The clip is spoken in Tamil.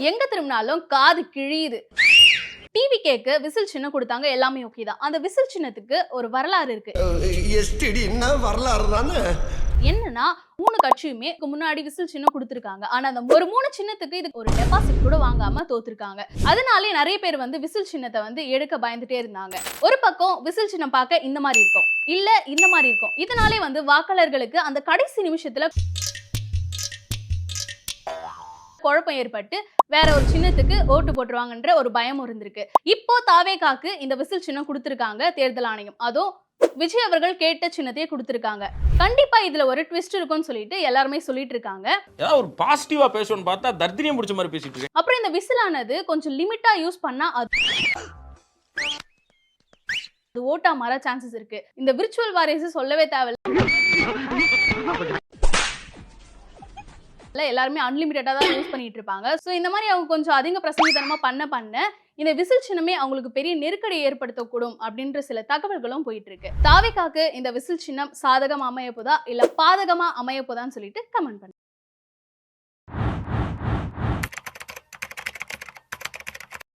எங்க திரும்பினாலும் காது கிழியுது. டிவி கேக்கு விசில் சின்னம் கொடுத்தாங்க, எல்லாமே ஓகே தான். அந்த விசில் சின்னத்துக்கு ஒரு வரலாறு இருக்கு. வரலாறு தானே. என்னன்னா 3 கட்சியுமே முன்னாடி விசில் சின்னம் கொடுத்திருக்காங்க. ஆனா அந்த ஒரு 3 சின்னத்துக்கு இது ஒரு டெபாசிட் கூட வாங்காம தோத்துருக்காங்க. அதனாலே நிறைய பேர் வந்து விசில் சின்னத்தை வந்து எடுக்க பயந்துட்டே இருந்தாங்க. ஒரு பக்கம் விசில் சின்னம் பார்க்க இந்த மாதிரி இருக்கும், இல்ல இந்த மாதிரி இருக்கும். இதனாலே வந்து வாக்காளர்களுக்கு அந்த கடைசி நிமிஷத்துல குழப்பம் ஏற்பட்டு வேற ஒரு சின்னத்துக்கு ஓட்டு போட்டுருவாங்கன்ற ஒரு பயம் இருந்திருக்கு. இப்போ தாவேகாக்கு இந்த விசில் சின்னம் கொடுத்திருக்காங்க தேர்தல் ஆணையம். அதுவும் விஜய் அவர்கள் கேட்ட சின்னத்தையே கொடுத்திருக்காங்க. கண்டிப்பா இதுல ஒரு ட்விஸ்ட் இருக்கும்னு சொல்லிட்டு எல்லாருமே சொல்லிட்டு இருக்காங்க. ஏதாவது ஒரு பாசிட்டிவா பேசணும்னு பார்த்தா தர்தினியம் பிடிச்ச மாதிரி பேசிட்டு இருக்கேன். அப்புறம் இந்த விசிலானது கொஞ்சம் லிமிட்டா யூஸ் பண்ணா அது ஓட்டா மாற சான்சஸ் இருக்கு. இந்த விர்ச்சுவல் வாரியர்ஸ் சொல்லவே தேவையில்லை. எல்லாருமே அன்லிமிட்டடா தான் யூஸ் பண்ணிட்டு இருப்பாங்க. சோ இந்த மாதிரி அவங்க கொஞ்சம் அதிக பிரசங்கித்தனமா பண்ண இந்த விசில் சின்னமே அவங்களுக்கு பெரிய நெருக்கடி ஏற்படுத்தக்கூடும் அப்படின்ற சில தகவல்களும் போயிட்டு இருக்கு. தாவேகாக்கு இந்த விசில் சின்னம் சாதகமா அமைய போதா இல்ல பாதகமா அமைய போதான்னு சொல்லிட்டு கமெண்ட் பண்ணுங்க.